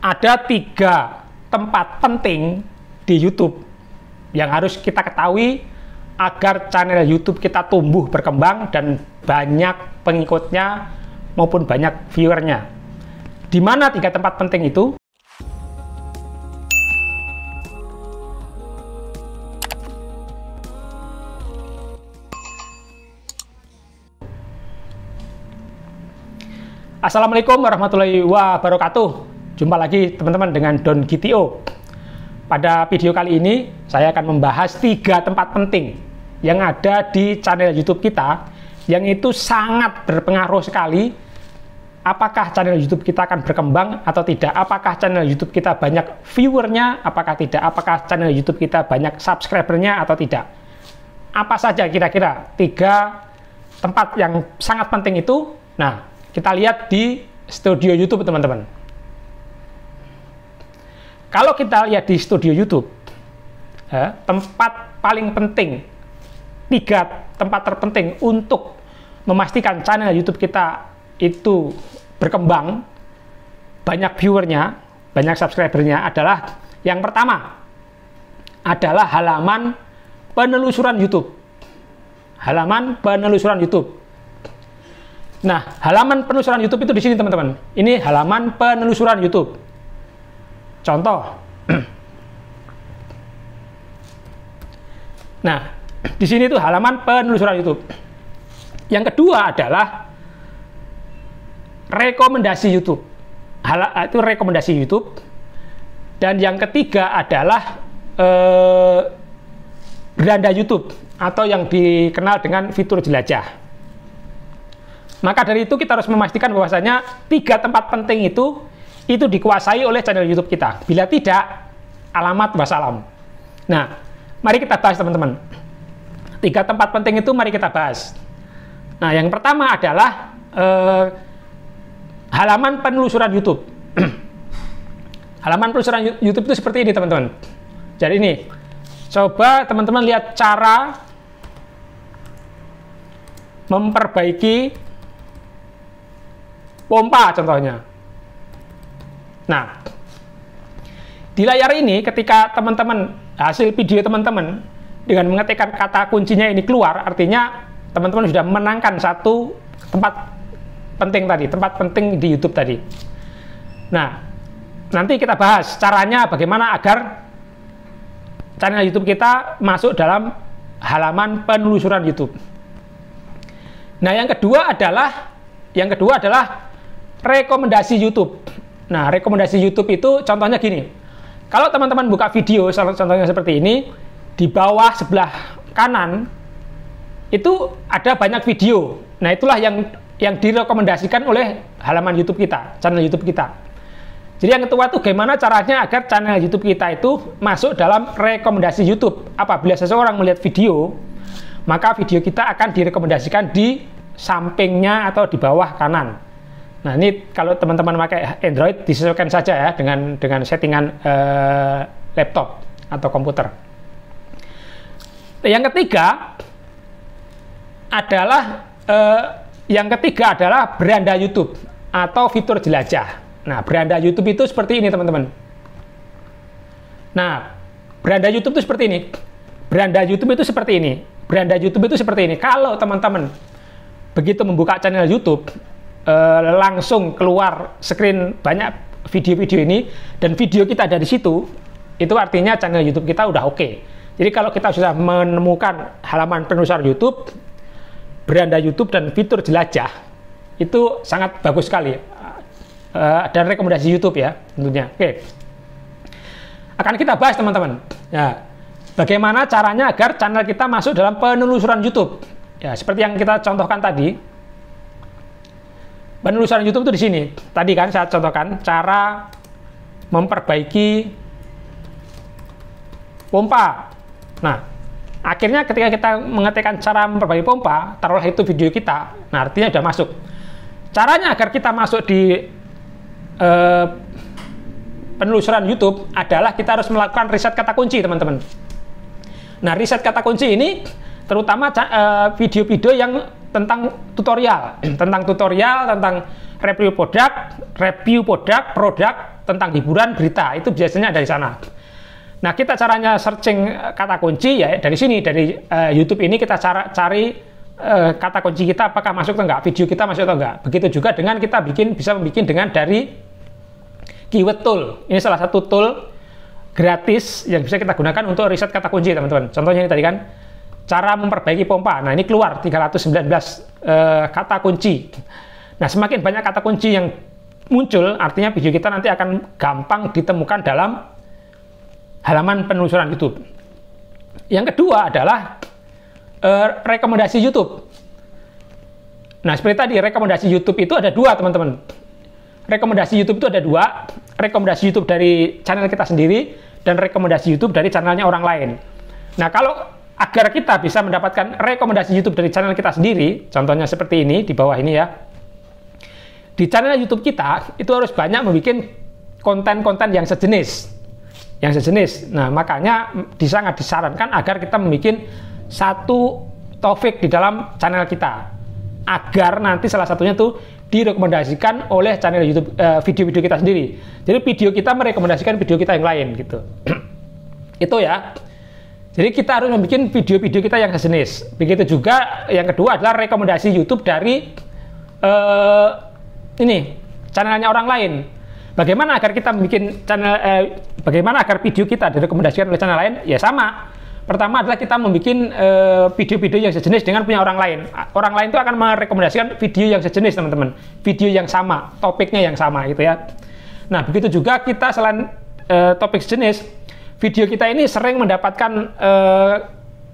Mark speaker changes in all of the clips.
Speaker 1: ada 3 tempat penting di YouTube yang harus kita ketahui agar channel YouTube kita tumbuh berkembang dan banyak pengikutnya maupun banyak viewernya. Di mana 3 tempat penting itu? Assalamualaikum warahmatullahi wabarakatuh. Jumpa lagi teman-teman dengan Don GTO. Pada video kali ini saya akan membahas 3 tempat penting yang ada di channel YouTube kita, yang itu sangat berpengaruh sekali apakah channel YouTube kita akan berkembang atau tidak, apakah channel YouTube kita banyak viewernya, apakah tidak, apakah channel YouTube kita banyak subscribernya atau tidak. Apa saja kira-kira 3 tempat yang sangat penting itu? Nah, kita lihat di studio YouTube, teman-teman. Kalau kita lihat di studio YouTube, tempat paling penting, 3 tempat terpenting untuk memastikan channel YouTube kita itu berkembang, banyak viewernya, banyak subscribernya adalah, yang pertama adalah halaman penelusuran YouTube. Halaman penelusuran YouTube. Nah, halaman penelusuran YouTube itu di sini, teman-teman. Ini halaman penelusuran YouTube. Contoh. Nah, di sini itu halaman penelusuran YouTube. Yang kedua adalah rekomendasi YouTube. Itu rekomendasi YouTube. Dan yang ketiga adalah beranda YouTube atau yang dikenal dengan fitur jelajah. Maka dari itu kita harus memastikan bahwasanya 3 tempat penting itu dikuasai oleh channel YouTube kita. Bila tidak, alamat wassalam. Nah, mari kita bahas, teman-teman. 3 tempat penting itu mari kita bahas. Nah, yang pertama adalah halaman penelusuran YouTube. Halaman penelusuran YouTube itu seperti ini, teman-teman. Jadi ini, coba teman-teman lihat cara memperbaiki pompa contohnya. Nah, di layar ini ketika teman-teman hasil video teman-teman dengan mengetikkan kata kuncinya ini keluar, artinya teman-teman sudah menangkan 1 tempat penting tadi, tempat penting di YouTube tadi. Nah, nanti kita bahas caranya bagaimana agar channel YouTube kita masuk dalam halaman penelusuran YouTube. Nah, yang kedua adalah rekomendasi YouTube. Nah, rekomendasi YouTube itu contohnya gini. Kalau teman-teman buka video, contohnya seperti ini, di bawah sebelah kanan itu ada banyak video. Nah, itulah yang direkomendasikan oleh halaman YouTube kita, channel YouTube kita. Jadi yang kedua itu bagaimana caranya agar channel YouTube kita itu masuk dalam rekomendasi YouTube. Apabila seseorang melihat video, maka video kita akan direkomendasikan di sampingnya atau di bawah kanan. Nah, ini kalau teman-teman pakai Android disesuaikan saja ya dengan settingan laptop atau komputer. Yang ketiga adalah beranda YouTube atau fitur jelajah. Nah, beranda YouTube itu seperti ini, teman-teman. Nah, beranda YouTube itu seperti ini. Beranda YouTube itu seperti ini. Beranda YouTube itu seperti ini. Kalau teman-teman begitu membuka channel YouTube, langsung keluar screen banyak video-video ini, dan video kita ada di situ, itu artinya channel YouTube kita udah oke. Jadi kalau kita sudah menemukan halaman penelusuran YouTube, beranda YouTube, dan fitur jelajah, itu sangat bagus sekali. Dan rekomendasi YouTube ya, tentunya. Oke. Akan kita bahas, teman-teman. Ya, bagaimana caranya agar channel kita masuk dalam penelusuran YouTube. Ya, seperti yang kita contohkan tadi. Penelusuran YouTube itu di sini. Tadi kan saya contohkan cara memperbaiki pompa. Nah, akhirnya ketika kita mengetikkan cara memperbaiki pompa, taruhlah itu video kita. Nah, artinya sudah masuk. Caranya agar kita masuk di penelusuran YouTube adalah kita harus melakukan riset kata kunci, teman-teman. Nah, riset kata kunci ini terutama video-video yang tentang tutorial, tentang review produk, tentang hiburan, berita, itu biasanya dari sana. Nah, kita caranya searching kata kunci ya dari sini, dari YouTube ini kita cari kata kunci kita apakah masuk atau enggak, video kita masuk atau enggak. Begitu juga dengan kita bisa membuat dengan dari keyword tool. Ini salah satu tool gratis yang bisa kita gunakan untuk riset kata kunci, teman-teman. Contohnya ini tadi kan, cara memperbaiki pompa. Nah, ini keluar 319 kata kunci. Nah, semakin banyak kata kunci yang muncul, artinya video kita nanti akan gampang ditemukan dalam halaman penelusuran YouTube. Yang kedua adalah rekomendasi YouTube. Nah, seperti tadi, rekomendasi YouTube itu ada dua, teman-teman. Rekomendasi YouTube itu ada dua. Rekomendasi YouTube dari channel kita sendiri dan rekomendasi YouTube dari channelnya orang lain. Nah, kalau agar kita bisa mendapatkan rekomendasi YouTube dari channel kita sendiri, contohnya seperti ini, di bawah ini ya. Di channel YouTube kita, itu harus banyak membuat konten-konten yang sejenis. Nah, makanya sangat disarankan agar kita membuat satu topik di dalam channel kita. Agar nanti salah satunya tuh direkomendasikan oleh channel YouTube, video-video kita sendiri. Jadi video kita merekomendasikan video kita yang lain gitu. Itu ya. Jadi kita harus membuat video-video kita yang sejenis. Begitu juga yang kedua adalah rekomendasi YouTube dari channelnya orang lain. Bagaimana agar kita membuat channel, bagaimana agar video kita direkomendasikan oleh channel lain? Ya sama. Pertama adalah kita membuat video-video yang sejenis dengan punya orang lain. Orang lain itu akan merekomendasikan video yang sejenis, teman-teman. Video yang sama, topiknya yang sama gitu ya. Nah, begitu juga kita selain topik sejenis, video kita ini sering mendapatkan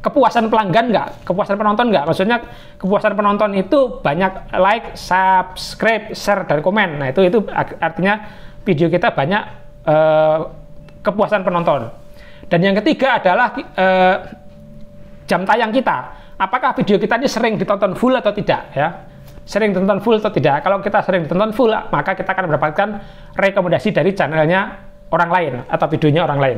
Speaker 1: kepuasan pelanggan nggak? Kepuasan penonton nggak? Maksudnya kepuasan penonton itu banyak like, subscribe, share, dan komen. Nah, itu artinya video kita banyak kepuasan penonton. Dan yang ketiga adalah jam tayang kita. Apakah video kita ini sering ditonton full atau tidak ya? Sering ditonton full atau tidak? Kalau kita sering ditonton full, maka kita akan mendapatkan rekomendasi dari channelnya orang lain atau videonya orang lain.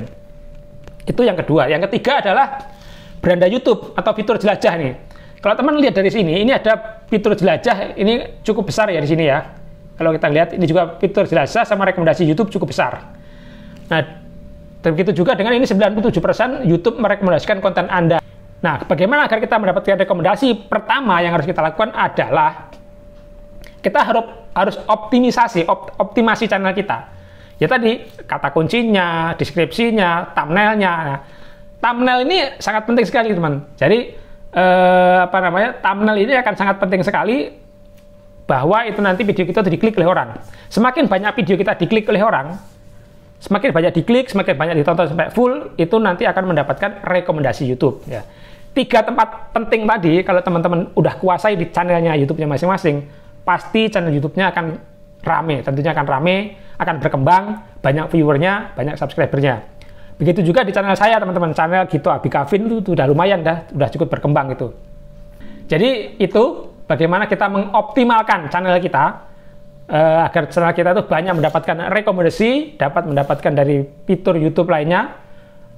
Speaker 1: Itu yang kedua. Yang ketiga adalah beranda YouTube atau fitur jelajah nih. Kalau teman lihat dari sini, ini ada fitur jelajah, ini cukup besar ya di sini ya. Kalau kita lihat, ini juga fitur jelajah sama rekomendasi YouTube cukup besar. Nah, begitu juga dengan ini 97% YouTube merekomendasikan konten Anda. Nah, bagaimana agar kita mendapatkan rekomendasi? Pertama yang harus kita lakukan adalah kita harus optimasi channel kita. Ya tadi, kata kuncinya, deskripsinya, thumbnailnya. Nah, thumbnail ini sangat penting sekali, teman. Jadi, thumbnail ini akan sangat penting sekali bahwa itu nanti video kita diklik oleh orang. Semakin banyak video kita diklik oleh orang, semakin banyak diklik, semakin banyak ditonton sampai full, itu nanti akan mendapatkan rekomendasi YouTube. Ya. 3 tempat penting tadi, kalau teman-teman udah kuasai di channelnya YouTube-nya masing-masing, pasti channel YouTube-nya akan rame, tentunya akan rame, akan berkembang, banyak viewernya, banyak subscribernya. Begitu juga di channel saya, teman-teman, channel Gito Abikavin itu udah lumayan, udah cukup berkembang itu. Jadi itu bagaimana kita mengoptimalkan channel kita, agar channel kita itu banyak mendapatkan rekomendasi, dapat mendapatkan dari fitur YouTube lainnya.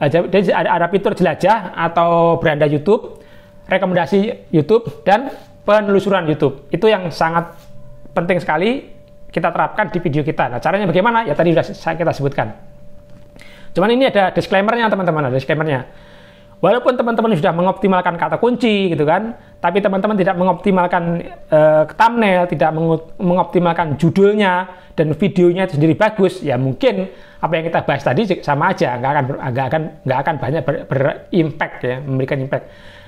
Speaker 1: Jadi ada fitur jelajah atau beranda YouTube, rekomendasi YouTube, dan penelusuran YouTube. Itu yang sangat penting sekali kita terapkan di video kita. Nah, caranya bagaimana? Ya tadi sudah kita sebutkan. Cuman ini ada disclaimer-nya, teman-teman, ada disclaimer-nya. Walaupun teman-teman sudah mengoptimalkan kata kunci gitu kan, tapi teman-teman tidak mengoptimalkan thumbnail, tidak mengoptimalkan judulnya dan videonya itu sendiri bagus, ya mungkin apa yang kita bahas tadi sama aja, nggak akan banyak berimpact ya, memberikan impact.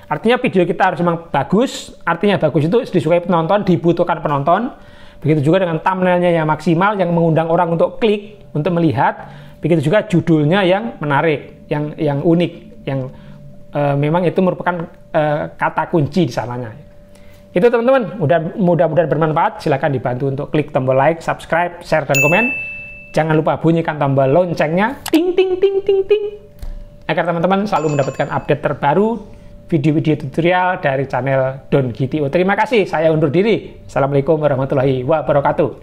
Speaker 1: Artinya video kita harus memang bagus, artinya bagus itu disukai penonton, dibutuhkan penonton. Begitu juga dengan thumbnailnya yang maksimal, yang mengundang orang untuk klik, untuk melihat. Begitu juga judulnya yang menarik, yang unik, yang memang itu merupakan kata kunci di sananya. Itu teman-teman, mudah-mudahan bermanfaat. Silakan dibantu untuk klik tombol like, subscribe, share, dan komen. Jangan lupa bunyikan tombol loncengnya, ting ting ting ting ting, agar teman-teman selalu mendapatkan update terbaru, video-video tutorial dari channel Don GTO. Terima kasih, saya undur diri. Assalamualaikum warahmatullahi wabarakatuh.